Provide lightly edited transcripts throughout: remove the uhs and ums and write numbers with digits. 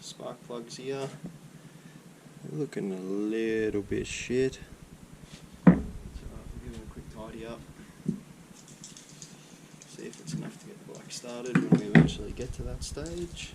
spark plugs here. They're looking a little bit shit. So I'll give them a quick tidy up. See if it's enough to get the bike started when we eventually get to that stage.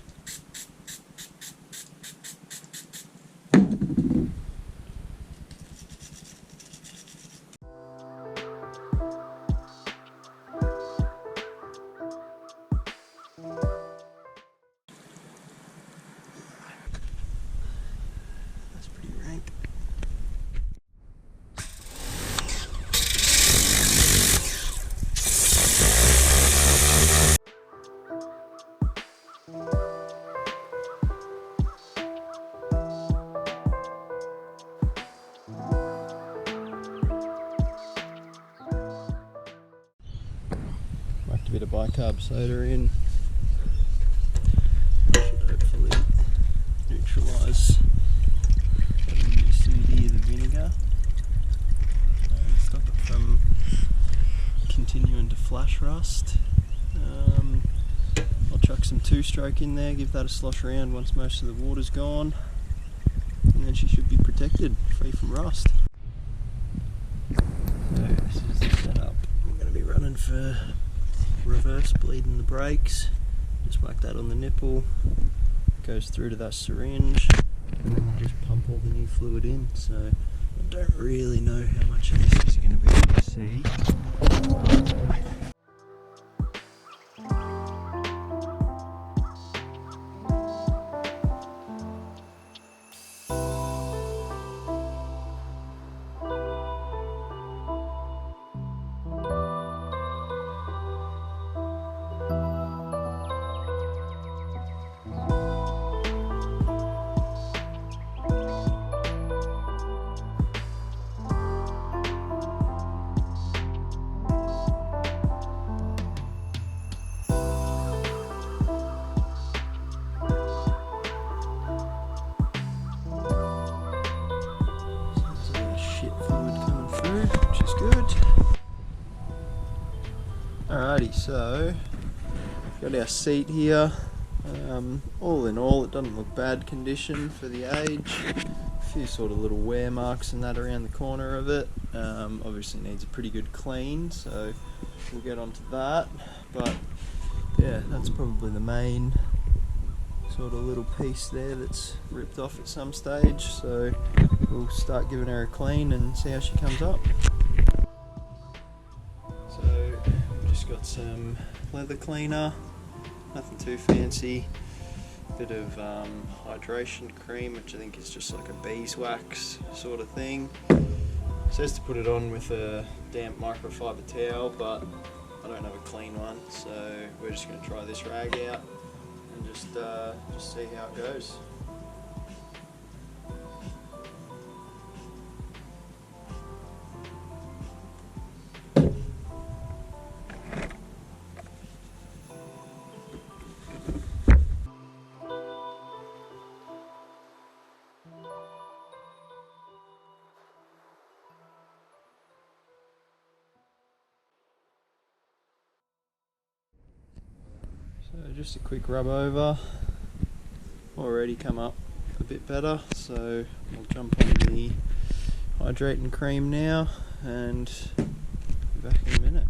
Whacked a bit of bicarb soda in. Should hopefully neutralise the acidity of the vinegar and stop it from continuing to flash rust. I'll chuck some 2-stroke in there, give that a slosh around once most of the water's gone, and then she should be protected, free from rust. So this is the setup. I'm going to be running for reverse bleeding the brakes. Just whack that on the nipple, goes through to that syringe, and then just pump all the new fluid in. So I don't really know how much of this is going to be able to see. Alrighty, so got our seat here. All in all, it doesn't look bad condition for the age. A few sort of little wear marks and that around the corner of it. Obviously needs a pretty good clean, so we'll get onto that. But yeah, that's probably the main sort of little piece there that's ripped off at some stage. So we'll start giving her a clean and see how she comes up. Just got some leather cleaner, nothing too fancy, bit of hydration cream, which I think is just like a beeswax sort of thing. It says to put it on with a damp microfiber towel, but I don't have a clean one, so we're just going to try this rag out and just see how it goes. So just a quick rub over, already come up a bit better, so we'll jump on the hydrating cream now and be back in a minute.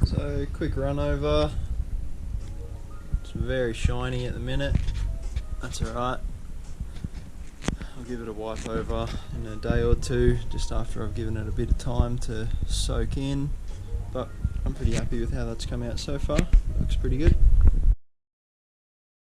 So quick run over, it's very shiny at the minute, that's alright. I'll give it a wipe over in a day or two, just after I've given it a bit of time to soak in, but I'm pretty happy with how that's come out so far, looks pretty good.